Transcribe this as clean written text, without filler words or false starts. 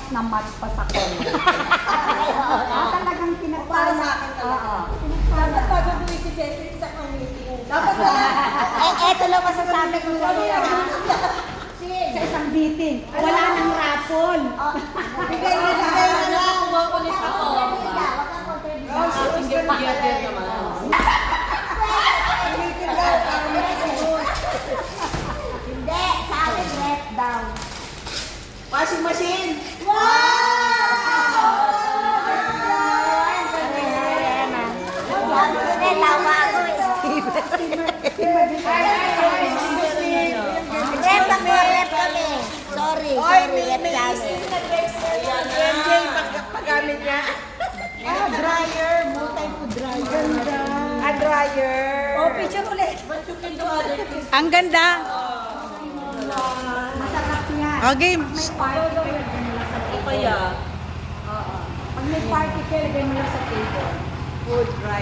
na match pa sa corner. Talagang pinagpala. Para sa akin talaga. Dapat bago buwi si Cecil sa meeting. Dapat Eto lang masasabi ko sa iyo. Sa isang meeting, wala nang raffle. bigay na lang. Huwag ulit ako. Ating get-together naman. Ulitin lang. Para makasunod. Hindi, sa akin rep down. Washing machine. Lawa ako eh. Rep kami. Sorry, rep kami. MJ, paggamit niya. Dryer. Multi-food dryer. Dryer. Oh, picture ulit. Ang ganda. Masarap yan. Okay. May party kayo, lagay mo lang sa table. Kaya, Pag may party kayo, lagay mo lang sa table. Food dryer.